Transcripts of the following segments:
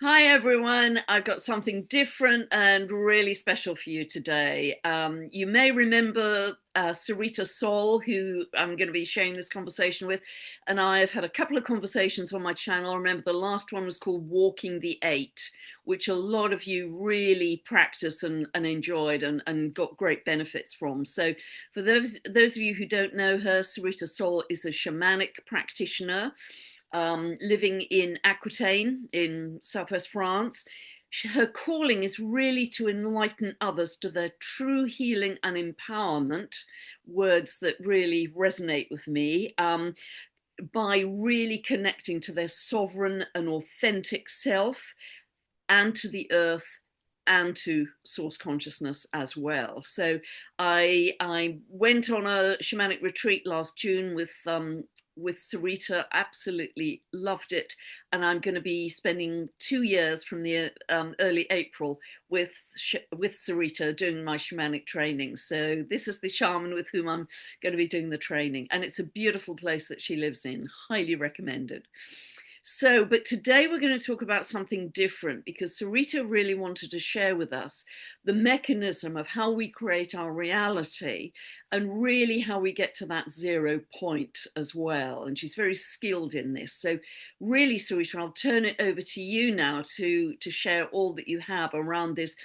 Hi everyone, I've got something different and really special for you today. You may remember Sarita Sol, who I'm going to be sharing this conversation with, and I've had a couple of conversations on my channel. I remember the last one was called Walking the Eight, which a lot of you really practiced and enjoyed and got great benefits from. So for those of you who don't know her, Sarita Sol is a shamanic practitioner living in Aquitaine in southwest France. Her calling is really to enlighten others to their true healing and empowerment, words that really resonate with me, by really connecting to their sovereign and authentic self and to the earth and to source consciousness as well. So I went on a shamanic retreat last June with Serita. Absolutely loved it, and I'm going to be spending 2 years from the early April with Serita doing my shamanic training. So this is the shaman with whom I'm going to be doing the training, and it's a beautiful place that she lives in. Highly recommended. So, but today we're going to talk about something different because Sarita really wanted to share with us the mechanism of how we create our reality and really how we get to that 0 point as well. And she's very skilled in this. So, really, Sarita, I'll turn it over to you now to share all that you have around this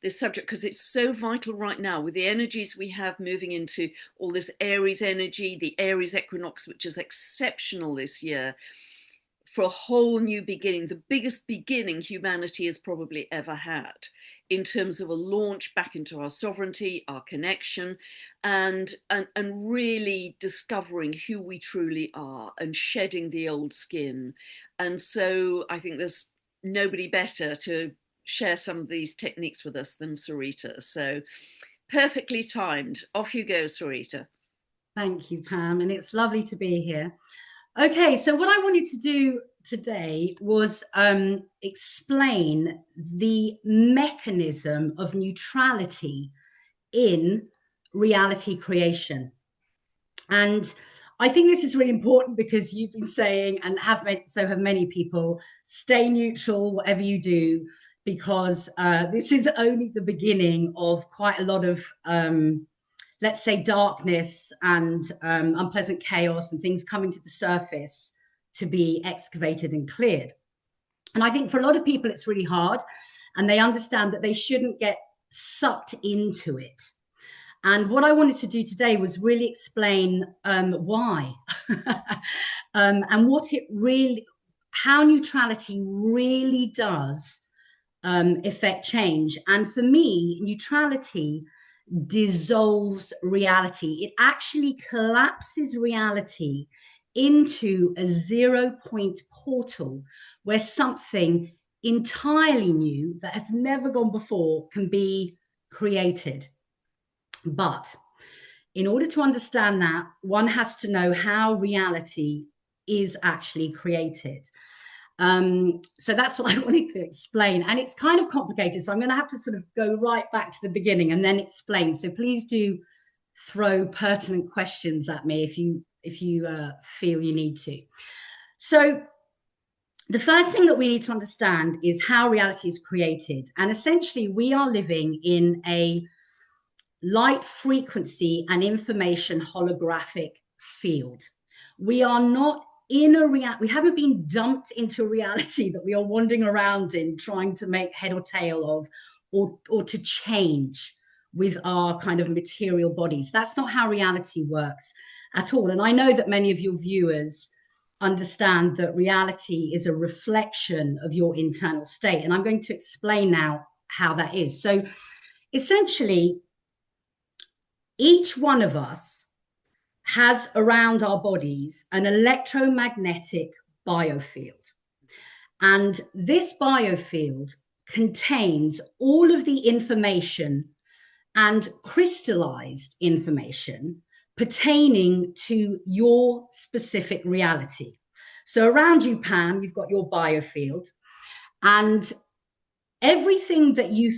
subject, because it's so vital right now with the energies we have moving into all this Aries energy, the Aries equinox, which is exceptional this year for a whole new beginning, the biggest beginning humanity has probably ever had in terms of a launch back into our sovereignty, our connection, and really discovering who we truly are and shedding the old skin. And so I think there's nobody better to share some of these techniques with us than Sarita. So perfectly timed. Off you go, Sarita. Thank you, Pam, and it's lovely to be here. Okay, so what I wanted to do today was explain the mechanism of neutrality in reality creation. And I think this is really important because you've been saying, and so have many people, stay neutral, whatever you do, because this is only the beginning of quite a lot of let's say, darkness and unpleasant chaos and things coming to the surface to be excavated and cleared. And I think for a lot of people, it's really hard, and they understand that they shouldn't get sucked into it. And what I wanted to do today was really explain why and what it really, how neutrality really does affect change. And for me, neutrality dissolves reality. It actually collapses reality into a 0 point portal where something entirely new that has never gone before can be created. But in order to understand that, one has to know how reality is actually created. So that's what I wanted to explain. And it's kind of complicated. So I'm going to have to sort of go right back to the beginning and then explain. So please do throw pertinent questions at me if you feel you need to. So the first thing that we need to understand is how reality is created. And essentially, we are living in a light frequency and information holographic field. We are not in a we haven't been dumped into a reality that we are wandering around in trying to make head or tail of, or to change with our kind of material bodies. That's not how reality works at all. And I know that many of your viewers understand that reality is a reflection of your internal state, and I'm going to explain now how that is. So essentially, each one of us has around our bodies an electromagnetic biofield. And this biofield contains all of the information and crystallized information pertaining to your specific reality. So around you, Pam, you've got your biofield, and everything that you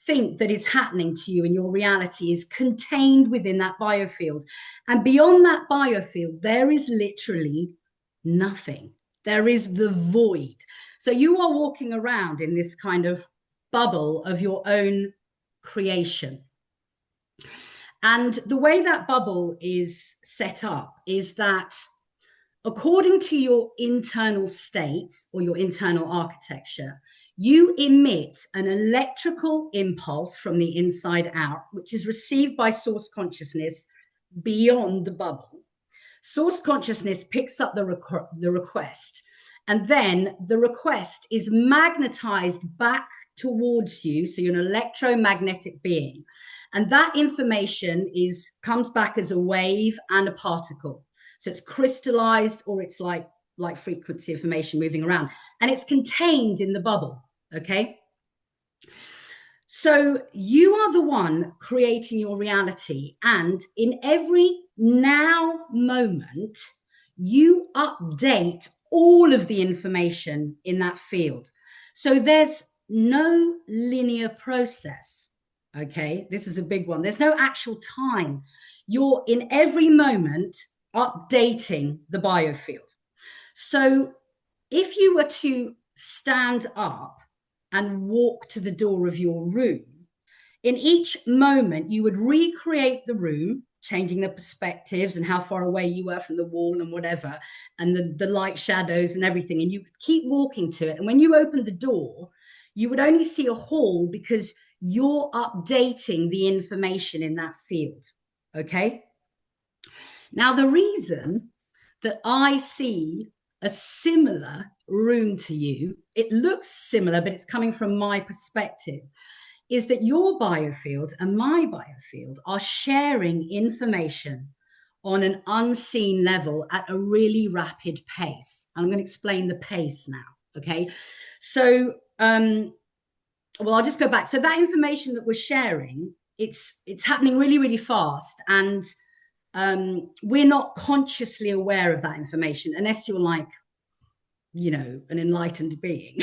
think that is happening to you in your reality is contained within that biofield. And beyond that biofield, there is literally nothing. There is the void. So you are walking around in this kind of bubble of your own creation. And the way that bubble is set up is that according to your internal state or your internal architecture, you emit an electrical impulse from the inside out, which is received by source consciousness beyond the bubble. Source consciousness picks up the request, and then the request is magnetized back towards you. So you're an electromagnetic being. And that information comes back as a wave and a particle. So it's crystallized, or it's like frequency information moving around, and it's contained in the bubble. Okay. So you are the one creating your reality. And in every now moment, you update all of the information in that field. So there's no linear process. Okay. This is a big one. There's no actual time. You're in every moment updating the biofield. So if you were to stand up and walk to the door of your room, in each moment you would recreate the room, changing the perspectives and how far away you were from the wall and whatever, and the light shadows and everything, and you keep walking to it. And when you open the door, you would only see a hall because you're updating the information in that field. Okay. Now, the reason that I see a similar room to you, it looks similar, but it's coming from my perspective, is that your biofield and my biofield are sharing information on an unseen level at a really rapid pace. I'm going to explain the pace now. Okay. So, well, I'll just go back. So that information that we're sharing, it's happening really, really fast. And we're not consciously aware of that information unless you're like, you know, an enlightened being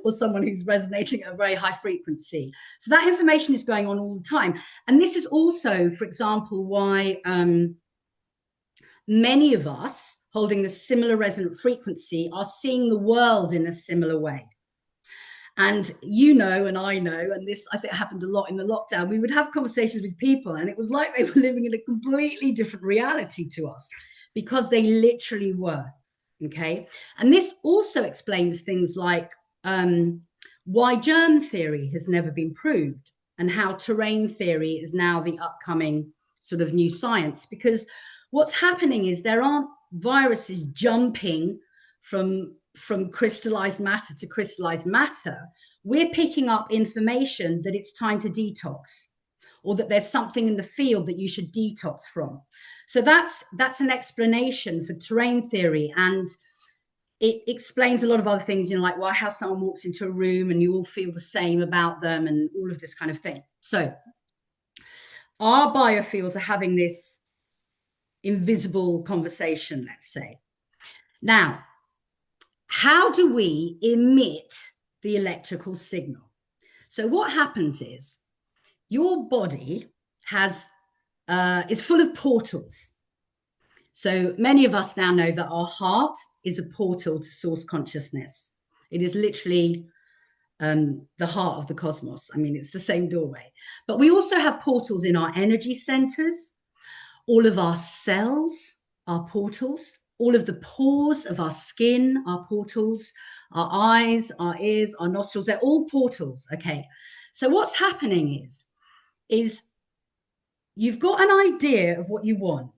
or someone who's resonating at a very high frequency. So that information is going on all the time. And this is also, for example, why many of us holding the similar resonant frequency are seeing the world in a similar way. And you know, and I know, and this I think happened a lot in the lockdown, we would have conversations with people and it was like they were living in a completely different reality to us because they literally were. Okay. And this also explains things like why germ theory has never been proved and how terrain theory is now the upcoming sort of new science, because what's happening is there aren't viruses jumping from crystallized matter to crystallized matter. We're picking up information that it's time to detox, or that there's something in the field that you should detox from. So that's an explanation for terrain theory, and it explains a lot of other things, you know, like how someone walks into a room and you all feel the same about them and all of this kind of thing. So our biofields are having this invisible conversation, let's say. Now, how do we emit the electrical signal? So what happens is your body is full of portals. So many of us now know that our heart is a portal to source consciousness. It is literally the heart of the cosmos. I mean, it's the same doorway. But we also have portals in our energy centers. All of our cells are portals. All of the pores of our skin are portals. Our eyes, our ears, our nostrils, they're all portals. Okay. So what's happening is you've got an idea of what you want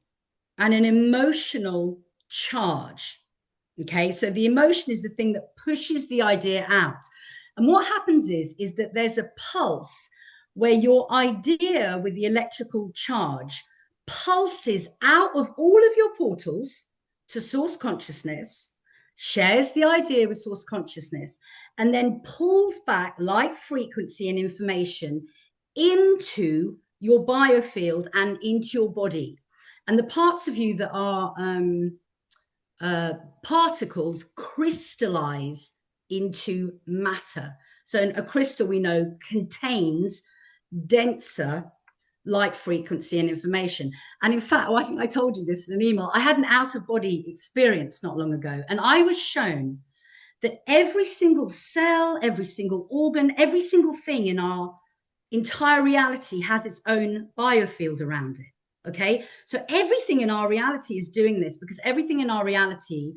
and an emotional charge. Okay. So the emotion is the thing that pushes the idea out. And what happens is that there's a pulse where your idea with the electrical charge pulses out of all of your portals to source consciousness, shares the idea with source consciousness, and then pulls back light frequency and information into your biofield and into your body. And the parts of you that are particles crystallize into matter. So a crystal, we know, contains denser light frequency and information. And in fact, I think I told you this in an email, I had an out-of-body experience not long ago, and I was shown that every single cell, every single organ, every single thing in our entire reality has its own biofield around it. Okay, so everything in our reality is doing this because everything in our reality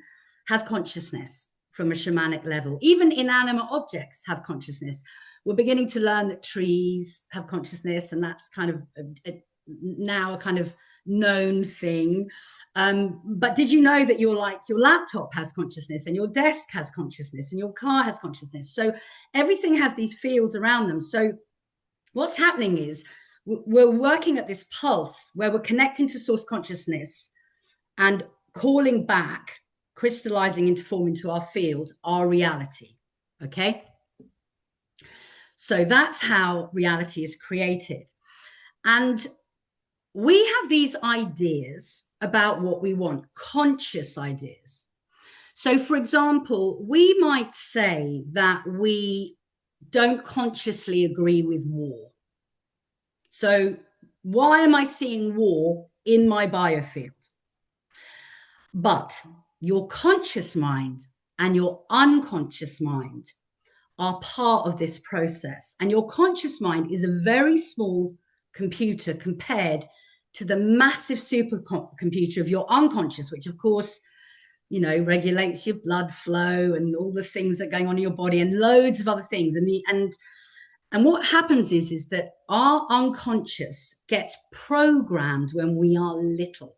has consciousness from a shamanic level. Even inanimate objects have consciousness. We're beginning to learn that trees have consciousness, and that's kind of now a kind of known thing. But did you know that your laptop has consciousness, and your desk has consciousness, and your car has consciousness? So everything has these fields around them. So what's happening is we're working at this pulse where we're connecting to source consciousness and calling back, crystallizing into form into our field, our reality. Okay, so that's how reality is created. And we have these ideas about what we want, conscious ideas. So, for example, we might say that we don't consciously agree with war. So, why am I seeing war in my biofield? But your conscious mind and your unconscious mind are part of this process. And your conscious mind is a very small computer compared to the massive supercomputer of your unconscious, which of course, you know, regulates your blood flow and all the things that are going on in your body and loads of other things. And what happens is that our unconscious gets programmed when we are little.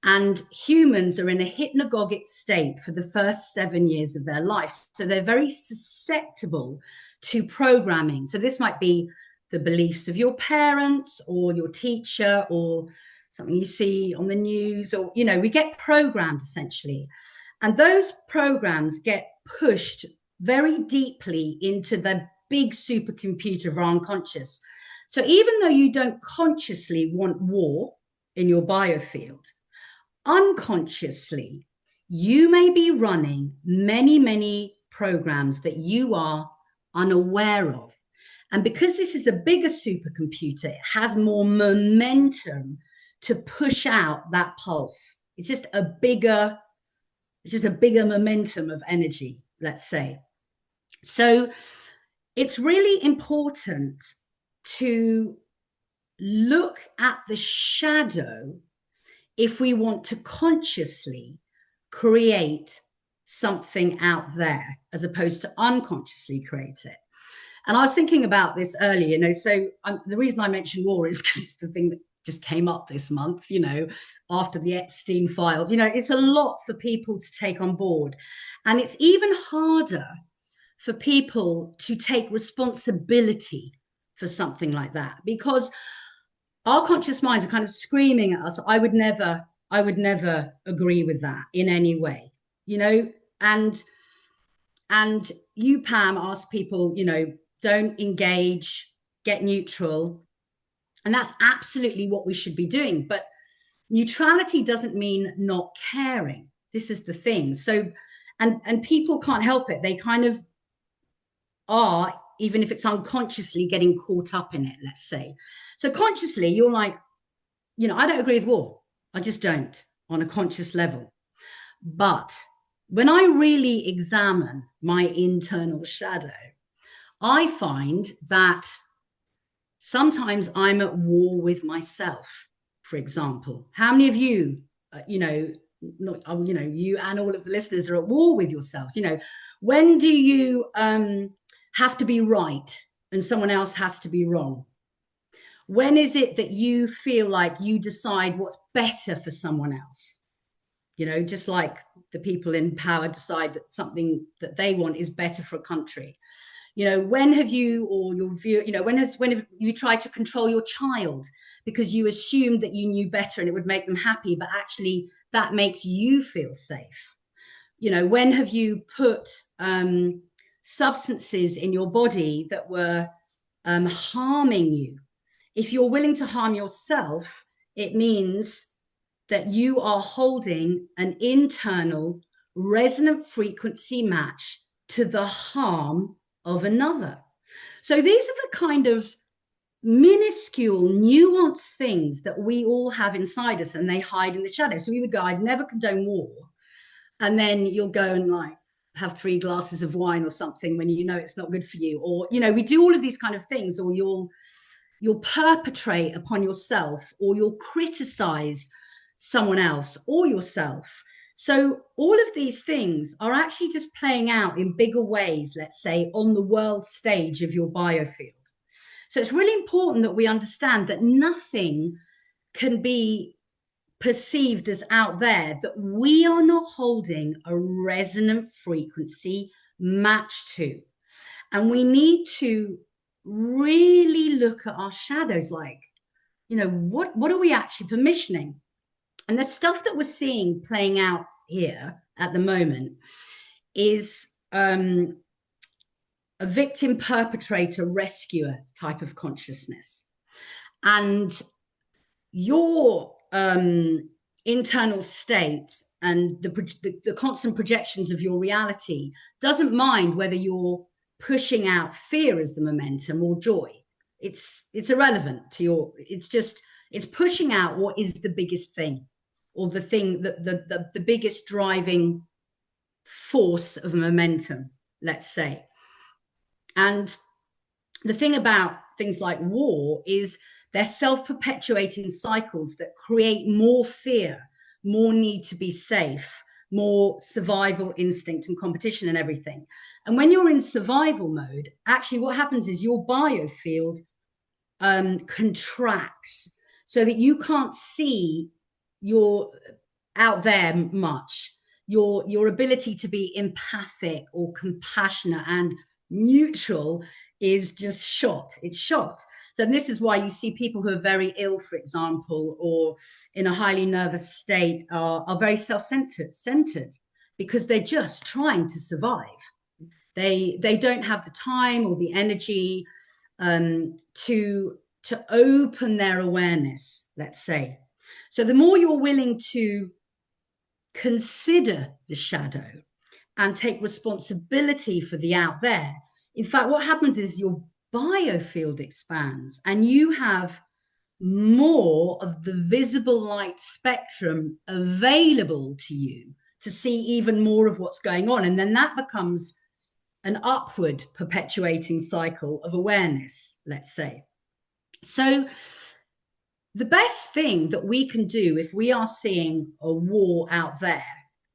And humans are in a hypnagogic state for the first 7 years of their life. So they're very susceptible to programming. So this might be the beliefs of your parents or your teacher or something you see on the news, or, you know, we get programmed essentially. And those programs get pushed very deeply into the big supercomputer of our unconscious. So even though you don't consciously want war in your biofield, unconsciously, you may be running many, many programs that you are unaware of. And because this is a bigger supercomputer, it has more momentum to push out that pulse. It's just a bigger momentum of energy, let's say. So it's really important to look at the shadow if we want to consciously create something out there as opposed to unconsciously create it. And I was thinking about this earlier, you know, so the reason I mentioned war is because it's the thing that just came up this month, you know, after the Epstein files. You know, it's a lot for people to take on board. And it's even harder for people to take responsibility for something like that, because our conscious minds are kind of screaming at us, I would never agree with that in any way, you know. And you, Pam, ask people, you know, don't engage, get neutral. And that's absolutely what we should be doing. But neutrality doesn't mean not caring. This is the thing. So, and people can't help it. They kind of are, even if it's unconsciously, getting caught up in it, let's say. So consciously, you're like, you know, I don't agree with war. I just don't, on a conscious level. But when I really examine my internal shadow, I find that sometimes I'm at war with myself, for example. How many of you, you know, not, you know, you and all of the listeners are at war with yourselves? You know, when do you have to be right and someone else has to be wrong? When is it that you feel like you decide what's better for someone else? You know, just like the people in power decide that something that they want is better for a country. You know, when have you, or your view, you know, when have you tried to control your child because you assumed that you knew better and it would make them happy, but actually that makes you feel safe? You know, when have you put substances in your body that were harming you? If you're willing to harm yourself, it means that you are holding an internal resonant frequency match to the harm of another. So these are the kind of minuscule, nuanced things that we all have inside us, and they hide in the shadow. So we would go, I'd never condone war. And then you'll go and like have 3 glasses of wine or something when you know it's not good for you. Or, you know, we do all of these kind of things, or you'll perpetrate upon yourself, or you'll criticize someone else or yourself. So all of these things are actually just playing out in bigger ways, let's say, on the world stage of your biofield. So it's really important that we understand that nothing can be perceived as out there that we are not holding a resonant frequency matched to. And we need to really look at our shadows, like, you know, what are we actually permissioning? And the stuff that we're seeing playing out here at the moment is a victim, perpetrator, rescuer type of consciousness. And your internal state and the constant projections of your reality doesn't mind whether you're pushing out fear as the momentum or joy. It's irrelevant to your, it's pushing out what is the biggest thing, or the thing that the biggest driving force of momentum, let's say. And the thing about things like war is they're self-perpetuating cycles that create more fear, more need to be safe, more survival instinct and competition and everything. And when you're in survival mode, actually what happens is your biofield contracts so that you can't see your out there much. Your ability to be empathic or compassionate and neutral is just shot. It's shot. So this is why you see people who are very ill, for example, or in a highly nervous state are very self-centered, because they're just trying to survive. They don't have the time or the energy to open their awareness, let's say. So the more you're willing to consider the shadow and take responsibility for the out there, in fact, what happens is your biofield expands and you have more of the visible light spectrum available to you to see even more of what's going on. And then that becomes an upward perpetuating cycle of awareness, let's say. So the best thing that we can do if we are seeing a war out there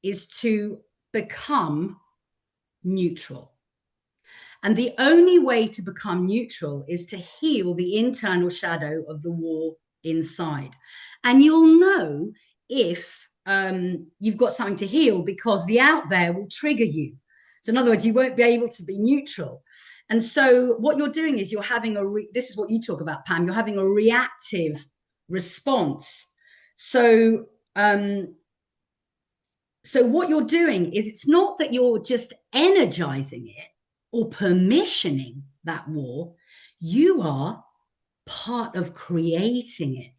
is to become neutral. And the only way to become neutral is to heal the internal shadow of the war inside. And you'll know if you've got something to heal, because the out there will trigger you. So in other words, you won't be able to be neutral. And so what you're doing is you're having this is what you talk about, Pam, you're having a reactive response. So what you're doing is, it's not that you're just energizing it or permissioning that war, you are part of creating it.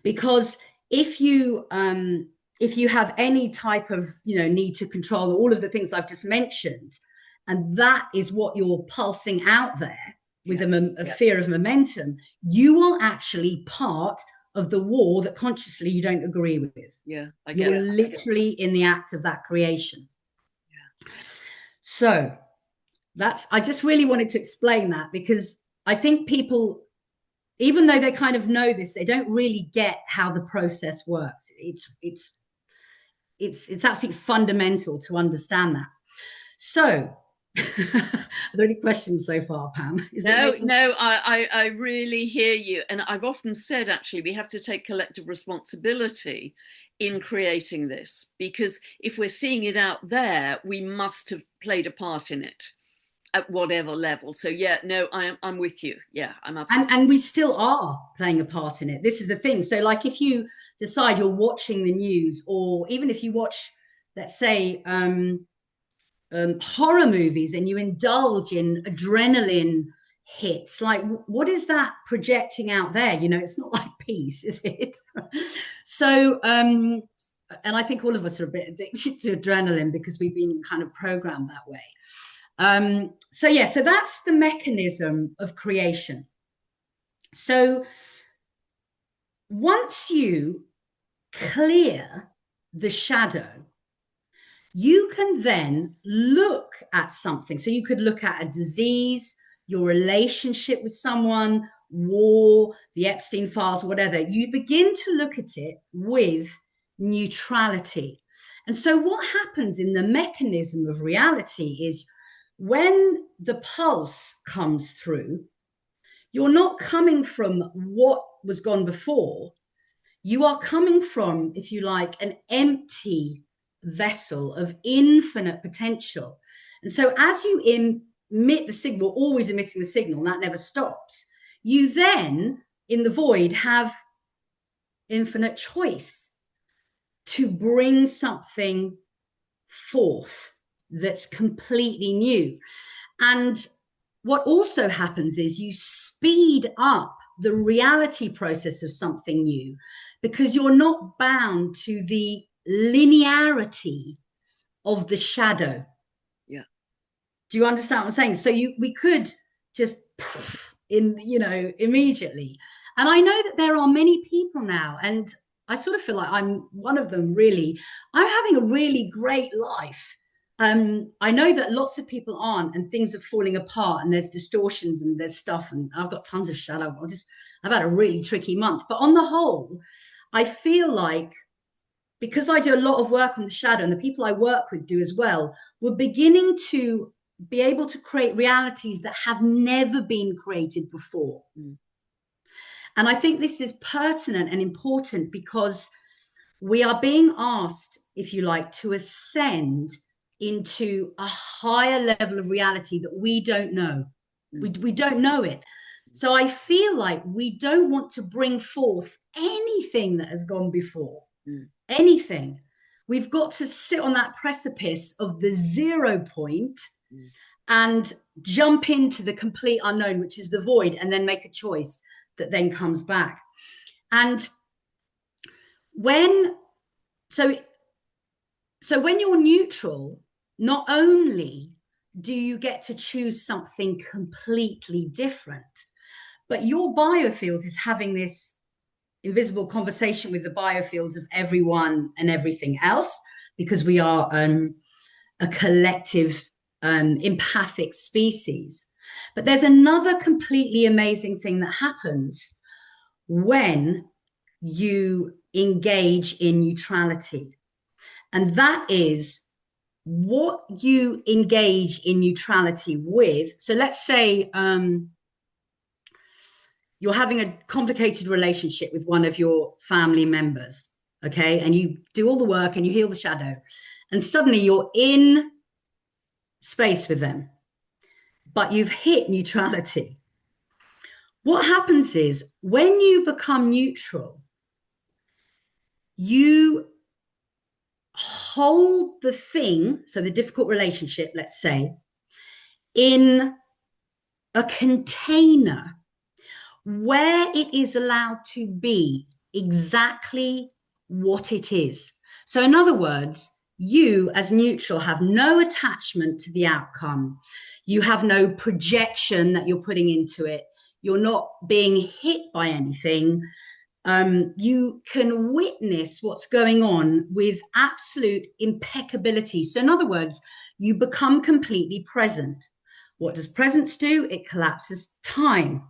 Because if you have any type of need to control all of the things I've just mentioned, and that is what you're pulsing out there with a fear of momentum, you are actually part of the war that consciously you don't agree with. Yeah, you're literally in the act of that creation. Yeah. So I just really wanted to explain that, because I think people, even though they kind of know this, they don't really get how the process works. It's absolutely fundamental to understand that. So are there any questions so far, Pam? No, I really hear you. And I've often said, actually, we have to take collective responsibility in creating this, because if we're seeing it out there, we must have played a part in it at whatever level. So yeah, no, I'm with you. Yeah, I'm absolutely. And we still are playing a part in it. This is the thing. So like, if you decide you're watching the news, or even if you watch, let's say, horror movies, and you indulge in adrenaline hits, like, what is that projecting out there? It's not like peace, is it? So and I think all of us are a bit addicted to adrenaline because we've been kind of programmed that way. So that's the mechanism of creation. So once you clear the shadow, you can then look at something. So you could look at a disease, your relationship with someone, war, the Epstein files, whatever. You begin to look at it with neutrality. And so what happens in the mechanism of reality is when the pulse comes through, you're not coming from what was gone before. You are coming from, if you like, an empty vessel of infinite potential. And so as you emit the signal, always emitting the signal, that never stops, you then, in the void, have infinite choice to bring something forth that's completely new. And what also happens is you speed up the reality process of something new because you're not bound to the linearity of the shadow. Yeah. Do you understand what I'm saying? So we could just immediately. And I know that there are many people now, and I sort of feel like I'm one of them, really. I'm having a really great life. I know that lots of people aren't, and things are falling apart, and there's distortions and there's stuff, and I've got tons of shadow. I've had a really tricky month. But on the whole, I feel like because I do a lot of work on the shadow, and the people I work with do as well, we're beginning to be able to create realities that have never been created before. Mm. And I think this is pertinent and important because we are being asked, if you like, to ascend into a higher level of reality that we don't know. We don't know it. So I feel like we don't want to bring forth anything that has gone before. Anything. We've got to sit on that precipice of the 0 point and jump into the complete unknown, which is the void, and then make a choice that then comes back. And when so when you're neutral, not only do you get to choose something completely different, but your biofield is having this invisible conversation with the biofields of everyone and everything else, because we are a collective empathic species. But there's another completely amazing thing that happens when you engage in neutrality. And that is what you engage in neutrality with. So let's say you're having a complicated relationship with one of your family members, okay? And you do all the work and you heal the shadow. And suddenly you're in space with them, but you've hit neutrality. What happens is when you become neutral, you hold the thing, so the difficult relationship, let's say, in a container where it is allowed to be exactly what it is. So, in other words, you as neutral have no attachment to the outcome. You have no projection that you're putting into it. You're not being hit by anything. You can witness what's going on with absolute impeccability. So, in other words, you become completely present. What does presence do? It collapses time.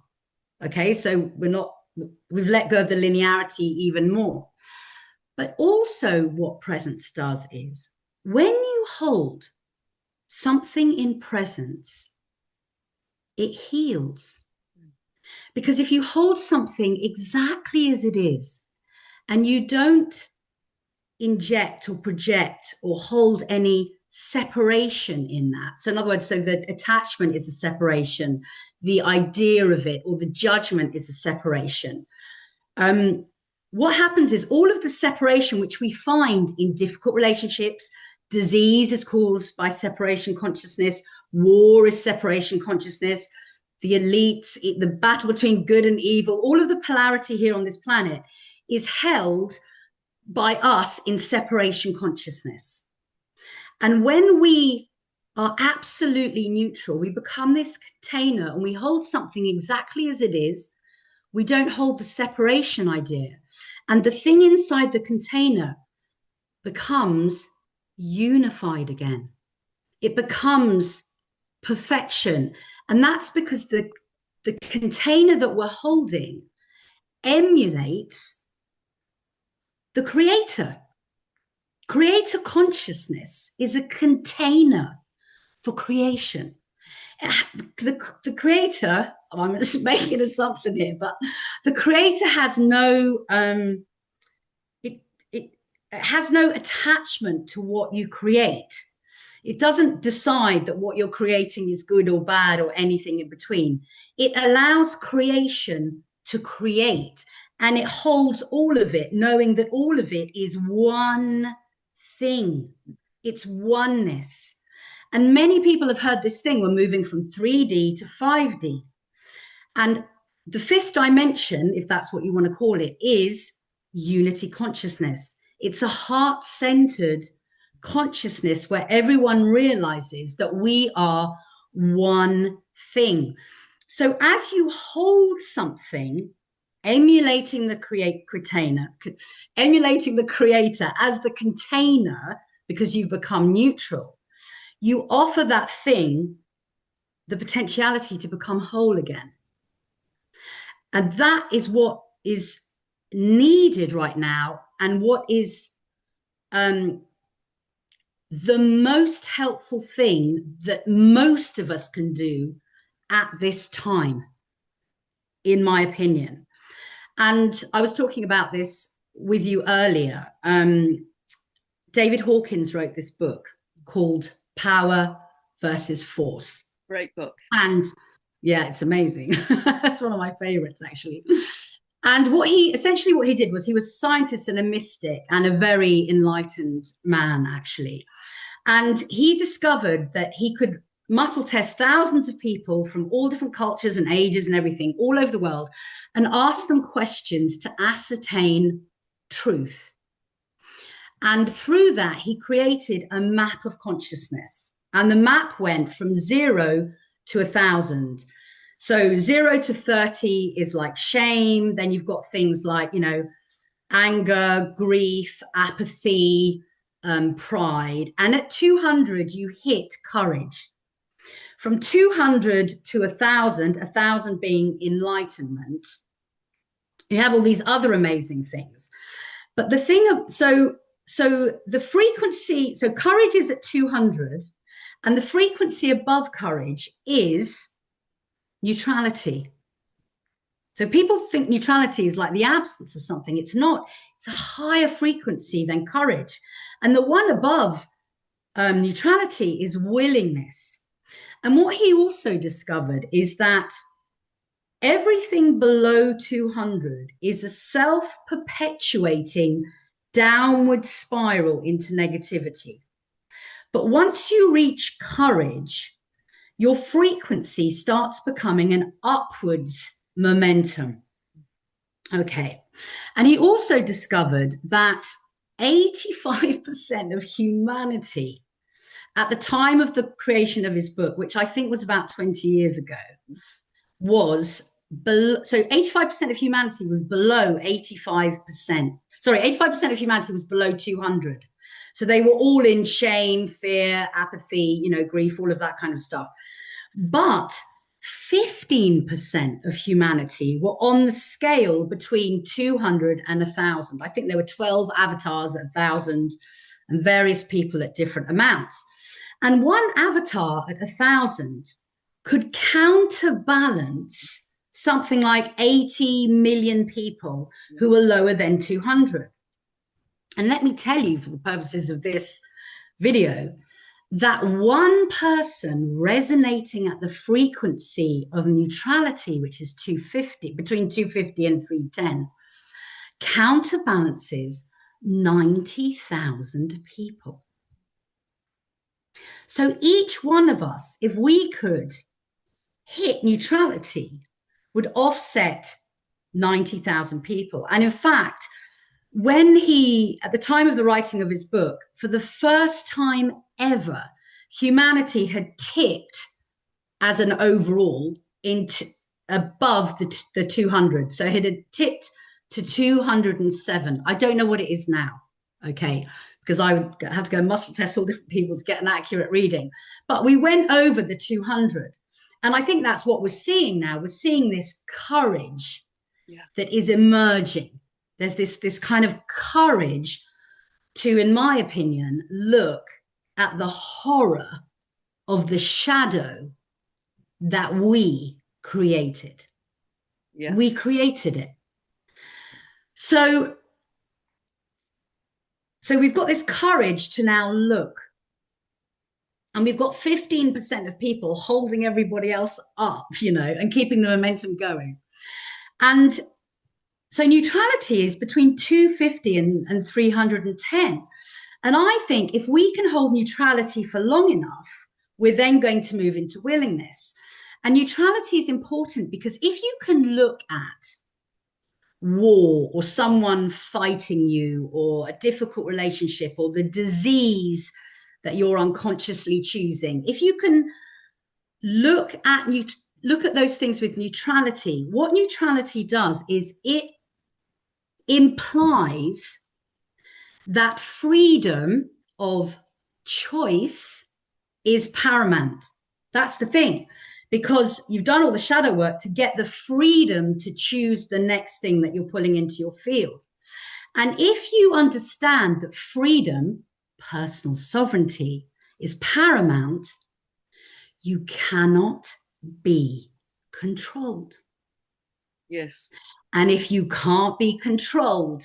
Okay, so we've let go of the linearity even more. But also, what presence does is when you hold something in presence, it heals. Because if you hold something exactly as it is and you don't inject or project or hold any separation in that. So in other words, so the attachment is a separation, the idea of it or the judgment is a separation. What happens is all of the separation which we find in difficult relationships, disease is caused by separation consciousness, war is separation consciousness, the elites, the battle between good and evil, all of the polarity here on this planet is held by us in separation consciousness. And when we are absolutely neutral, we become this container and we hold something exactly as it is We don't hold the separation idea. And the thing inside the container becomes unified again. It becomes perfection. And that's because the container that we're holding emulates the creator. Creator consciousness is a container for creation. The creator, I'm just making an assumption here, but the creator has no it has no attachment to what you create. It doesn't decide that what you're creating is good or bad or anything in between. It allows creation to create, and it holds all of it, knowing that all of it is one thing. It's oneness. And many people have heard this thing, we're moving from 3D to 5D. And the fifth dimension, if that's what you want to call it, is unity consciousness. It's a heart-centered consciousness where everyone realizes that we are one thing. So as you hold something, emulating the emulating the creator as the container, because you've become neutral, you offer that thing the potentiality to become whole again. And that is what is needed right now, and what is the most helpful thing that most of us can do at this time, in my opinion. And I was talking about this with you earlier. David Hawkins wrote this book called Power versus Force. Great book. And yeah, it's amazing. That's one of my favorites, actually. And what he did was, he was a scientist and a mystic and a very enlightened man, actually. And he discovered that he could muscle test thousands of people from all different cultures and ages and everything all over the world, and ask them questions to ascertain truth. And through that, he created a map of consciousness. And the map went from 0 to 1,000. So 0 to 30 is like shame. Then you've got things like, anger, grief, apathy, pride. And at 200, you hit courage. From 200 to 1,000, 1,000 being enlightenment, you have all these other amazing things. But the thing, so the frequency, so courage is at 200, and the frequency above courage is neutrality. So people think neutrality is like the absence of something. It's not. It's a higher frequency than courage. And the one above neutrality is willingness. And what he also discovered is that everything below 200 is a self-perpetuating downward spiral into negativity. But once you reach courage, your frequency starts becoming an upwards momentum. Okay. And he also discovered that 85% of humanity at the time of the creation of his book, which I think was about 20 years ago, was below, so 85% of humanity was below 85%. Sorry, 85% of humanity was below 200. So they were all in shame, fear, apathy, grief, all of that kind of stuff. But 15% of humanity were on the scale between 200 and 1,000. I think there were 12 avatars at 1,000 and various people at different amounts. And one avatar at 1,000 could counterbalance something like 80 million people who were lower than 200. And let me tell you, for the purposes of this video, that one person resonating at the frequency of neutrality, which is 250, between 250 and 310, counterbalances 90,000 people. So each one of us, if we could hit neutrality, would offset 90,000 people. And in fact, when he, at the time of the writing of his book, for the first time ever, humanity had tipped as an overall into above the 200. So it had tipped to 207. I don't know what it is now. Okay. Because I would have to go muscle test all different people to get an accurate reading. But we went over the 200. And I think that's what we're seeing now. We're seeing this courage that is emerging. There's this kind of courage to, in my opinion, look at the horror of the shadow that we created. Yeah. We created it. So we've got this courage to now look. And we've got 15% of people holding everybody else up, and keeping the momentum going. And so neutrality is between 250 and 310. And I think if we can hold neutrality for long enough, we're then going to move into willingness. And neutrality is important because if you can look at war or someone fighting you or a difficult relationship or the disease that you're unconsciously choosing, if you can look at those things with neutrality, what neutrality does is it implies that freedom of choice is paramount. That's the thing, because you've done all the shadow work to get the freedom to choose the next thing that you're pulling into your field. And if you understand that freedom, personal sovereignty, is paramount, you cannot be controlled. Yes. And if you can't be controlled,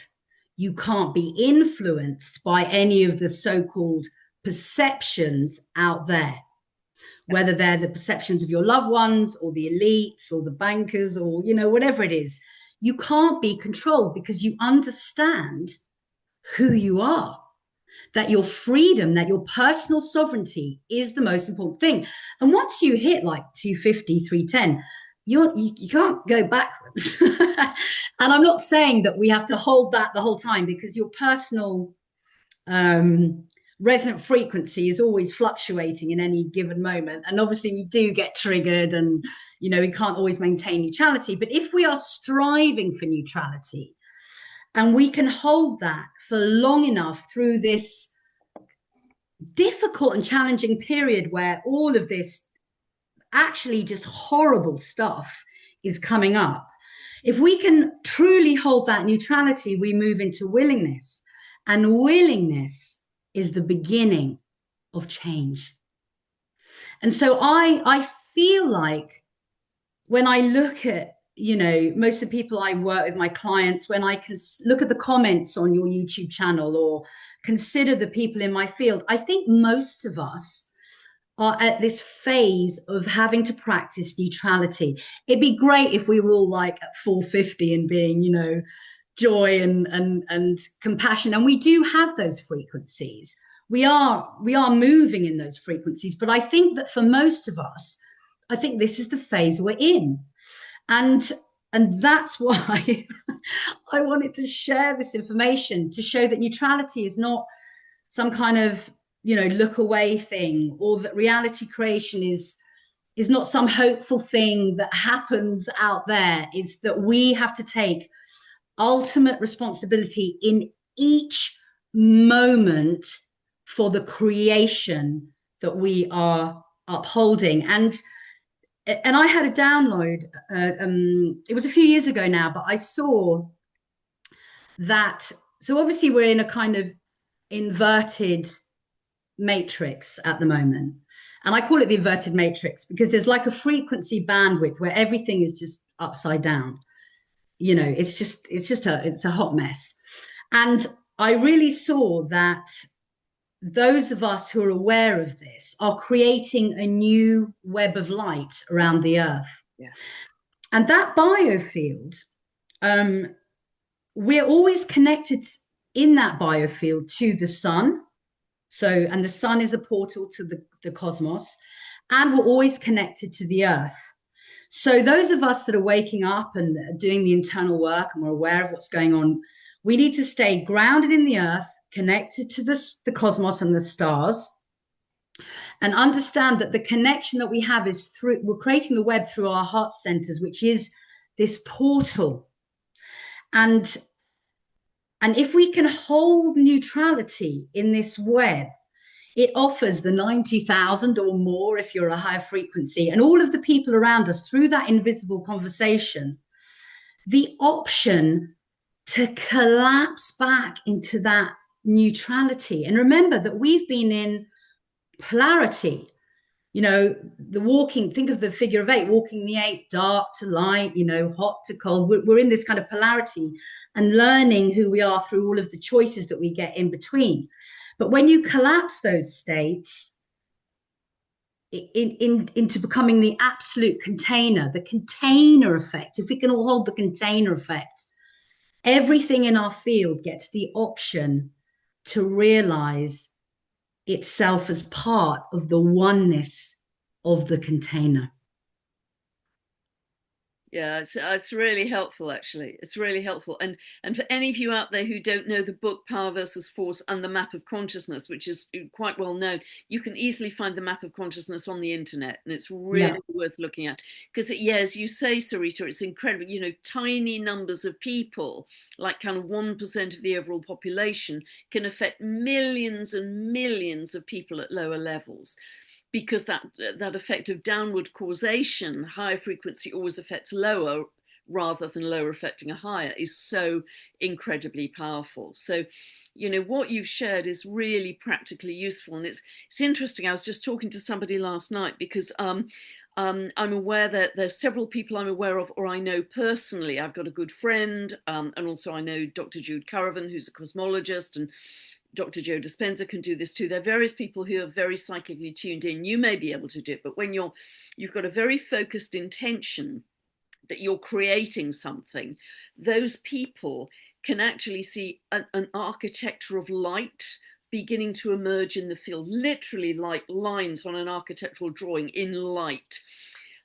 you can't be influenced by any of the so-called perceptions out there, whether they're the perceptions of your loved ones or the elites or the bankers or, whatever it is. You can't be controlled because you understand who you are, that your freedom, that your personal sovereignty is the most important thing. And once you hit like 250, 310, you can't go backwards. And I'm not saying that we have to hold that the whole time, because your personal resonant frequency is always fluctuating in any given moment. And obviously we do get triggered and, we can't always maintain neutrality. But if we are striving for neutrality and we can hold that for long enough through this difficult and challenging period where all of this actually just horrible stuff is coming up, if we can truly hold that neutrality, we move into willingness. And willingness is the beginning of change. And so I feel like when I look at, most of the people I work with, my clients, when I can look at the comments on your YouTube channel or consider the people in my field, I think most of us are at this phase of having to practice neutrality. It'd be great if we were all like at 450 and being, joy and compassion. And we do have those frequencies. We are moving in those frequencies. But I think that for most of us, I think this is the phase we're in. And that's why I wanted to share this information, to show that neutrality is not some kind of, look away thing, or that reality creation is not some hopeful thing that happens out there. Is that we have to take ultimate responsibility in each moment for the creation that we are upholding. And I had a download, it was a few years ago now, but I saw that, so obviously we're in a kind of inverted matrix at the moment. And I call it the inverted matrix because there's like a frequency bandwidth where everything is just upside down. It's a hot mess. And I really saw that those of us who are aware of this are creating a new web of light around the earth. Yeah. And that biofield, we're always connected in that biofield to the sun. And the sun is a portal to the cosmos, and we're always connected to the earth. So those of us that are waking up and doing the internal work and we're aware of what's going on, we need to stay grounded in the earth, connected to the cosmos and the stars. and understand that the connection that we have is through, we're creating the web through our heart centers, which is this portal. And if we can hold neutrality in this web, it offers the 90,000 or more if you're a higher frequency, and all of the people around us through that invisible conversation, the option to collapse back into that neutrality. And remember that we've been in polarity. You know, the walking, think of the figure of eight, walking the eight, dark to light, you know, hot to cold. We're in this kind of polarity and learning who we are through all of the choices that we get in between. But when you collapse those states into becoming the absolute container, the container effect, if we can all hold the container effect, everything in our field gets the option to realize itself as part of the oneness of the container. Yeah, it's really helpful, actually. It's really helpful. And for any of you out there who don't know the book Power versus Force and the Map of Consciousness, which is quite well known, you can easily find the Map of Consciousness on the internet, and it's Yeah. really worth looking at. Because, yeah, as you say, Sarita, it's incredible. You know, tiny numbers of people, like kind of 1% of the overall population, can affect millions and millions of people at lower levels, because that effect of downward causation, higher frequency always affects lower rather than lower affecting a higher, is so incredibly powerful. So, you know, what you've shared is really practically useful. And it's interesting. I was just talking to somebody last night because I'm aware that there's several people I'm aware of or I know personally. I've got a good friend, and also I know Dr. Jude Currivan, who's a cosmologist, and Dr. Joe Dispenza can do this too. There are various people who are very psychically tuned in. You may be able to do it, but when you've got a very focused intention that you're creating something, those people can actually see an architecture of light beginning to emerge in the field, literally like lines on an architectural drawing in light.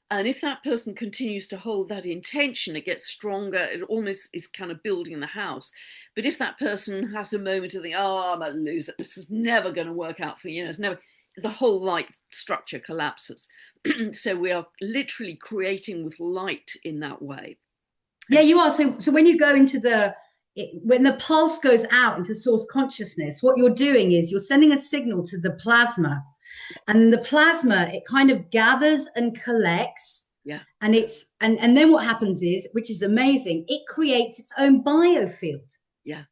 And if that person continues to hold that intention, it gets stronger. It almost is kind of building the house. But if that person has a moment of thinking, oh, I'm a loser, this is never going to work out for you, it's never, the whole light structure collapses. So we are literally creating with light in that way. Yeah, you are. So when you go into when the pulse goes out into source consciousness, what you're doing is you're sending a signal to the plasma, and the plasma, it kind of gathers and collects. Yeah. And then what happens is, which is amazing, it creates its own biofield. Yeah.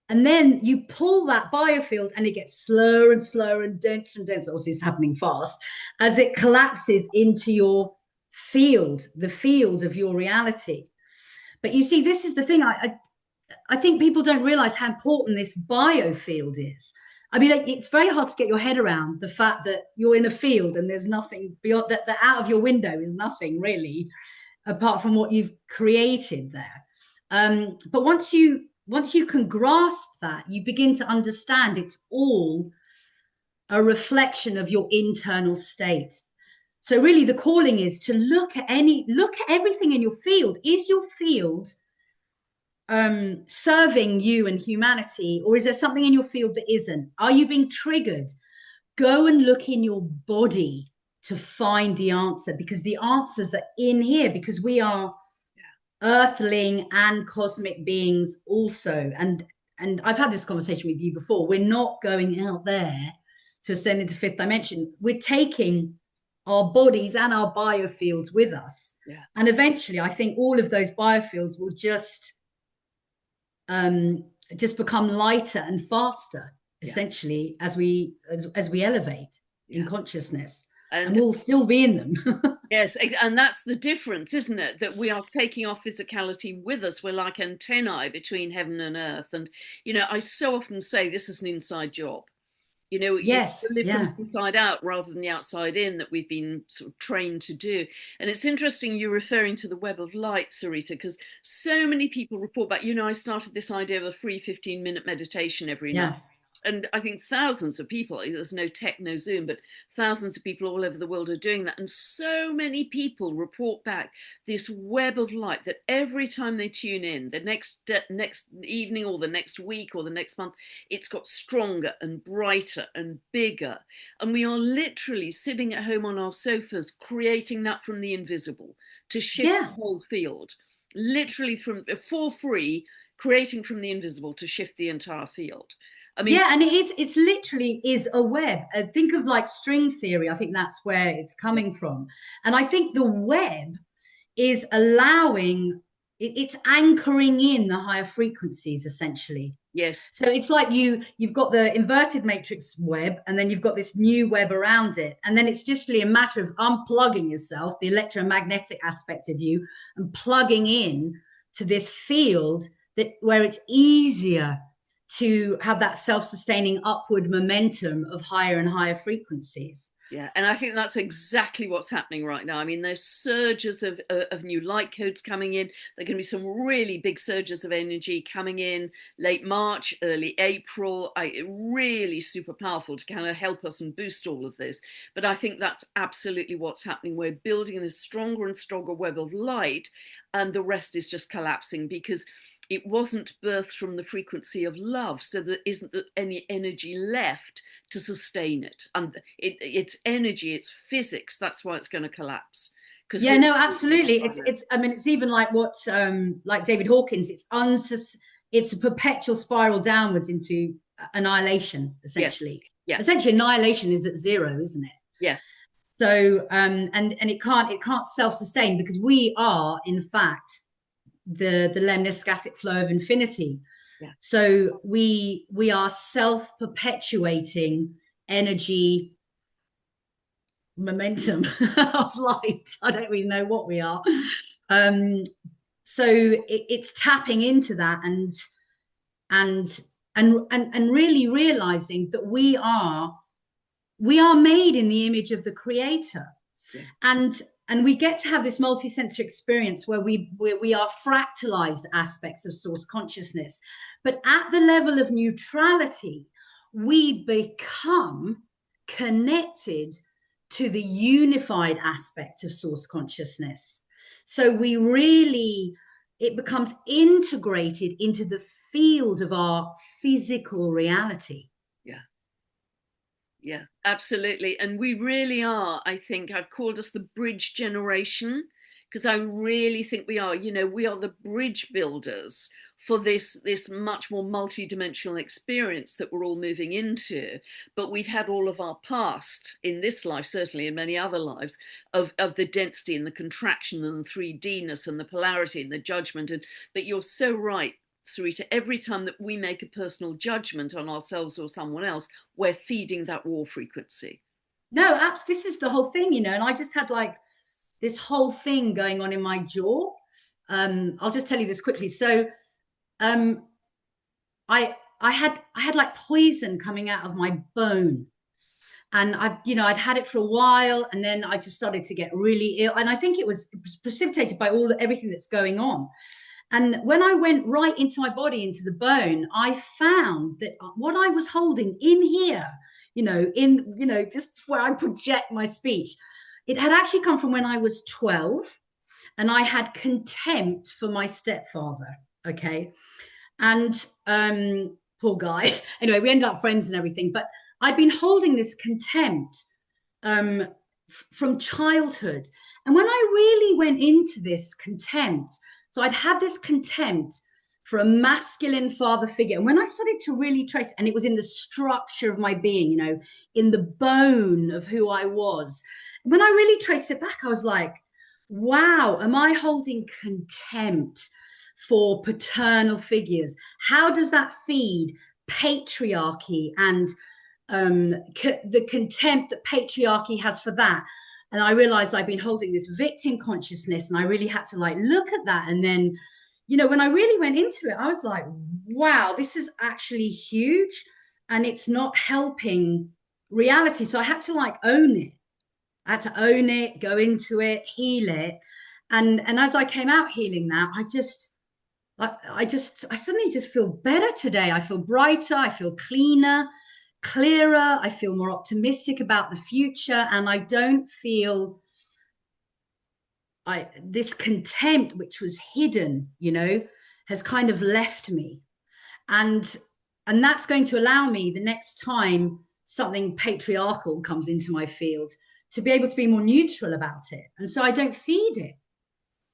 And then you pull that biofield and it gets slower and slower and denser and denser. Obviously, it's happening fast as it collapses into your field, the field of your reality. But you see, this is the thing. I think people don't realize how important this biofield is. I mean, it's very hard to get your head around the fact that you're in a field and there's nothing beyond that. The out of your window is nothing really, apart from what you've created there. But once you can grasp that, you begin to understand it's all a reflection of your internal state. So really, the calling is to look at everything in your field. Is your field serving you and humanity, or is there something in your field that isn't? Are you being triggered? Go and look in your body to find the answer, because the answers are in here, because we are earthling and cosmic beings also. And I've had this conversation with you before. We're not going out there to ascend into fifth dimension. We're taking our bodies and our biofields with us. Yeah. And eventually, I think all of those biofields will just become lighter and faster, essentially, as we elevate in consciousness, and we'll still be in them. Yes, and that's the difference, isn't it? That we are taking our physicality with us. We're like antennae between heaven and earth. And, I so often say this is an inside job. Yes, You live yeah. from the inside out rather than the outside in, that we've been sort of trained to do. And it's interesting you're referring to the web of light, Sarita, because so many people report back, I started this idea of a free 15-minute meditation every night. and I think thousands of people, there's no tech, no Zoom, but thousands of people all over the world are doing that. And so many people report back this web of light that every time they tune in, the next evening or the next week or the next month, it's got stronger and brighter and bigger. And we are literally sitting at home on our sofas, creating that from the invisible to shift the Yeah. whole field, literally from for free, creating from the invisible to shift the entire field. I mean, Yeah, and it's literally is a web. Think of like string theory. I think that's where it's yeah, coming from. And I think the web is allowing, it's anchoring in the higher frequencies essentially. yes, So it's like you've got the inverted matrix web, and then you've got this new web around it, and then it's just really a matter of unplugging yourself, the electromagnetic aspect of you, and plugging in to this field that where it's easier to have that self-sustaining upward momentum of higher and higher frequencies. yeah, and I think that's exactly what's happening right now. I mean, there's surges of new light codes coming in. There are going to be some really big surges of energy coming in late March, early April. Really super powerful to kind of help us and boost all of this. But I think that's absolutely what's happening. We're building this stronger and stronger web of light, and the rest is just collapsing because it wasn't birthed from the frequency of love, so there isn't any energy left to sustain it. And it's energy, it's physics. That's why it's going to collapse. Because Yeah, we're no, absolutely. It's I mean, it's even like what like David Hawkins, it's a perpetual spiral downwards into annihilation, yes, essentially. yeah, Essentially, annihilation is at zero, isn't it? yeah, So and it can't self-sustain because we are, in fact, the lemniscatic flow of infinity. yeah. So we are self-perpetuating energy momentum of light. I don't really know what we are. Um, so it's tapping into that and and really realizing that we are made in the image of the creator, Yeah. and we get to have this multi-sensory experience where we are fractalized aspects of source consciousness, but at the level of neutrality we become connected to the unified aspect of source consciousness. So we really, it becomes integrated into the field of our physical reality. Yeah. Yeah, absolutely. And we really are, I think, I've called us the bridge generation because I really think we are, we are the bridge builders for this much more multi-dimensional experience that we're all moving into. But we've had all of our past in this life, certainly in many other lives, of the density and the contraction and the 3D-ness and the polarity and the judgment. But you're so right, Sarita, every time that we make a personal judgment on ourselves or someone else, we're feeding that war frequency. No, apps, this is the whole thing, and I just had like this whole thing going on in my jaw. I'll just tell you this quickly. So um, I had like poison coming out of my bone, and I'd had it for a while, and then I just started to get really ill, and I think it was precipitated by everything that's going on. And when I went right into my body, into the bone, I found that what I was holding in here, just where I project my speech, it had actually come from when I was 12, and I had contempt for my stepfather. Okay. And poor guy. Anyway, we ended up friends and everything, but I'd been holding this contempt um, from childhood. And when I really went into this contempt, so I'd had this contempt for a masculine father figure. And when I started to really trace, and it was in the structure of my being, in the bone of who I was. When I really traced it back, I was like, wow, am I holding contempt for paternal figures? How does that feed patriarchy and the contempt that patriarchy has for that? And I realized I've been holding this victim consciousness, and I really had to like look at that. And then, when I really went into it, I was like, wow, this is actually huge, and it's not helping reality. So I had to like own it. I had to own it, go into it, heal it. And as I came out healing that, I just I suddenly just feel better today. I feel brighter, I feel cleaner, clearer, I feel more optimistic about the future, and I don't feel this contempt which was hidden, has kind of left me. And that's going to allow me the next time something patriarchal comes into my field to be able to be more neutral about it. And so I don't feed it.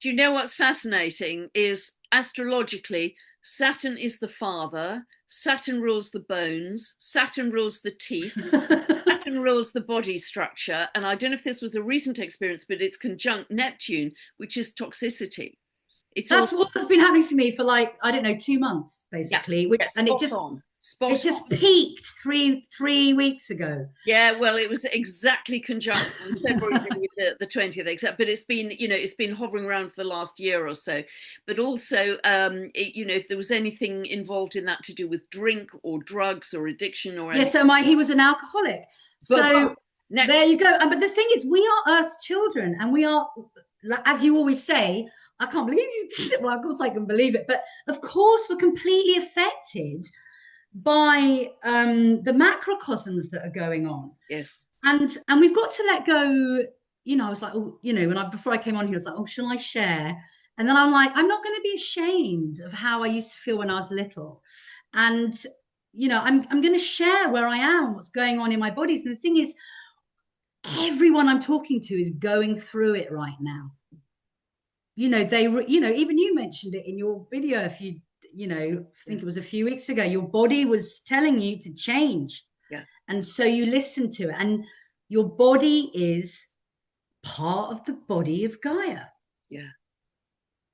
Do you know what's fascinating is astrologically, Saturn is the father, Saturn rules the bones, Saturn rules the teeth, Saturn rules the body structure. And I don't know if this was a recent experience, but it's conjunct Neptune, which is toxicity. It's all, That's what's been happening to me for, like, I don't know, 2 months yeah, basically. yeah, And spot on, it spot just on. peaked three weeks ago. Yeah, well, it was exactly conjunct on February the 20th, except, but it's been, it's been hovering around for the last year or so. But also, if there was anything involved in that to do with drink or drugs or addiction or Yeah, anything, so he was an alcoholic. boom, So there Neptune. you go. But the thing is, we are Earth's children, and we are, as you always say, I can't believe you. Well, of course I can believe it, but of course we're completely affected by the macrocosms that are going on, Yes, and we've got to let go. I was like, oh, when before I came on here, I was like, oh, shall I share? And then I'm like, I'm not going to be ashamed of how I used to feel when I was little, and I'm going to share where I am, what's going on in my bodies. And the thing is, everyone I'm talking to is going through it right now. Even you mentioned it in your video. If you I yeah, think it was a few weeks ago, your body was telling you to change, yeah, and so you listen to it, and your body is part of the body of Gaia. yeah,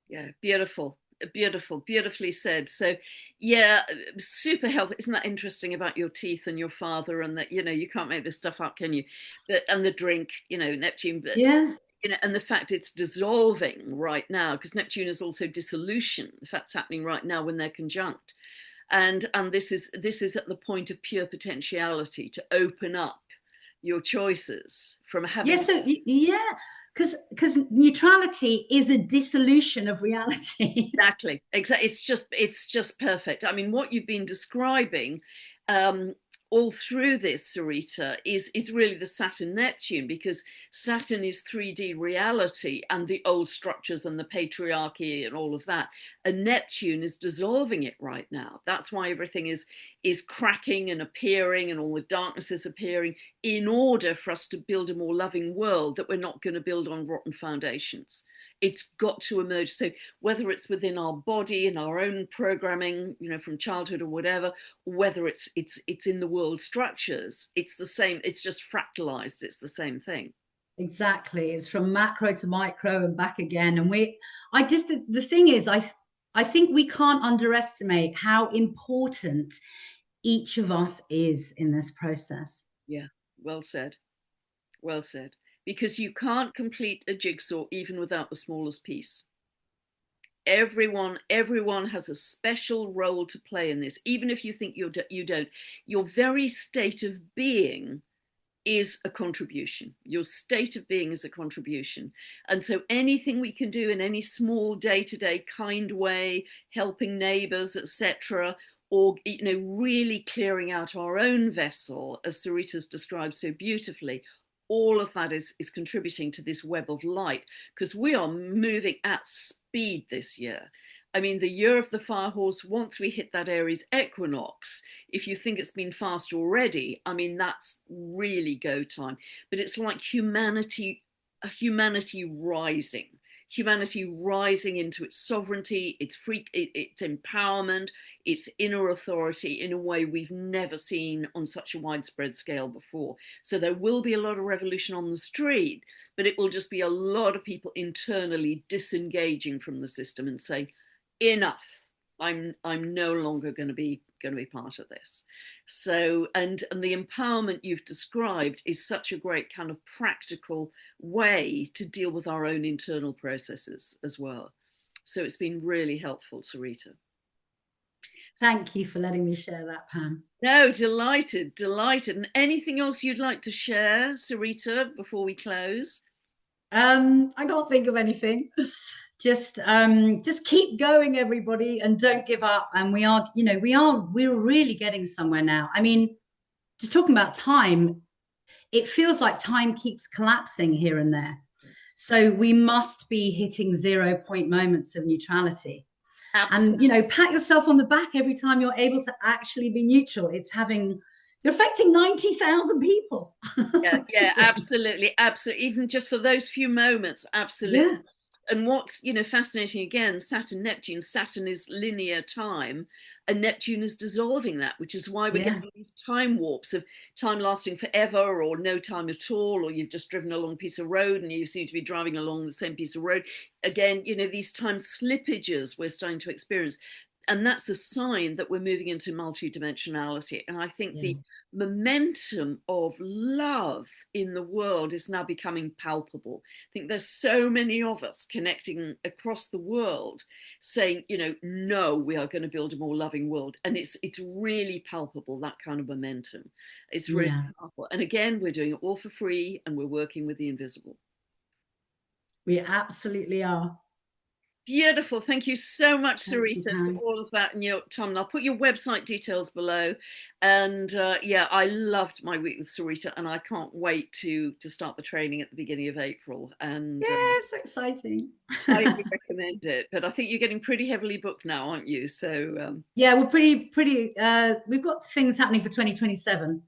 yeah. Beautiful, beautiful, beautifully said. So, yeah, super healthy. Isn't that interesting about your teeth and your father, and that you can't make this stuff up, can you? But and the drink, Neptune, but Yeah, and the fact it's dissolving right now, because Neptune is also dissolution. The fact it's happening right now when they're conjunct, and this is at the point of pure potentiality to open up your choices from yeah. having So yeah, because neutrality is a dissolution of reality. exactly. It's just perfect. I mean, what you've been describing um, all through this, Sarita, is really the Saturn Neptune, because Saturn is 3D reality and the old structures and the patriarchy and all of that. And Neptune is dissolving it right now. That's why everything is cracking and appearing, and all the darkness is appearing, in order for us to build a more loving world that we're not going to build on rotten foundations. It's got to emerge. So whether it's within our body and our own programming, from childhood or whatever, whether it's in the world structures, it's the same. It's just fractalized. It's the same thing. Exactly. It's from macro to micro and back again. And I just, the thing is, I think we can't underestimate how important each of us is in this process. Yeah, well said. Well said. Because you can't complete a jigsaw even without the smallest piece. Everyone has a special role to play in this, even if you think you don't. Your very state of being is a contribution. Your state of being is a contribution. And so anything we can do in any small day-to-day kind way, helping neighbors, etc., or really clearing out our own vessel, as Sarita's described so beautifully, all of that is contributing to this web of light, because we are moving at speed this year. I mean, the year of the fire horse, once we hit that Aries equinox, if you think it's been fast already, I mean, that's really go time. But it's like humanity rising into its sovereignty, its empowerment, its inner authority in a way we've never seen on such a widespread scale before. So there will be a lot of revolution on the street, but it will just be a lot of people internally disengaging from the system and saying, enough. I'm no longer going to be part of this. So and the empowerment you've described is such a great kind of practical way to deal with our own internal processes as well. So it's been really helpful, Sarita. Thank you for letting me share that, Pam. No, delighted. And anything else you'd like to share, Sarita, before we close? I can't think of anything. Just keep going, everybody, and don't give up. And we are, we're really getting somewhere now. I mean, just talking about time, it feels like time keeps collapsing here and there. So we must be hitting 0 point moments of neutrality. And Absolutely. pat yourself on the back every time you're able to actually be neutral. You're affecting 90,000 people. Yeah, yeah, So, absolutely, absolutely. Even just for those few moments, absolutely. yes, And what's fascinating again, Saturn is linear time, and Neptune is dissolving that, which is why we're yeah, getting these time warps of time lasting forever or no time at all, or you've just driven along a piece of road and you seem to be driving along the same piece of road. Again, these time slippages we're starting to experience. And that's a sign that we're moving into multidimensionality. And I think yeah, the momentum of love in the world is now becoming palpable. I think there's so many of us connecting across the world saying, no, we are going to build a more loving world. And it's really palpable, that kind of momentum. It's really yeah. powerful. And again, we're doing it all for free and we're working with the invisible. We absolutely are. Beautiful. Thank you so much, Thank you, Sarita, for Pam. all of that and your time. And I'll put your website details below. And yeah, I loved my week with Sarita, and I can't wait to start the training at the beginning of April. And Yeah, so exciting. highly recommend it. But I think you're getting pretty heavily booked now, aren't you? So Yeah, we're pretty we've got things happening for 2027.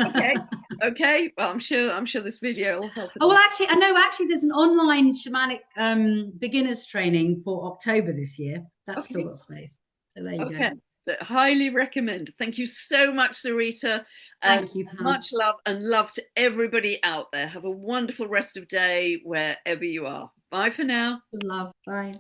okay, okay. Well, I'm sure this video will help it Oh, well, all. actually, I know actually there's an online shamanic beginners training for October this year. That's still Okay, got space. So there you go. okay. But highly recommend. Thank you so much, Sarita, and Thank you, Pam. much love and love to everybody out there. Have a wonderful rest of day wherever you are. Bye for now. Good love. Bye.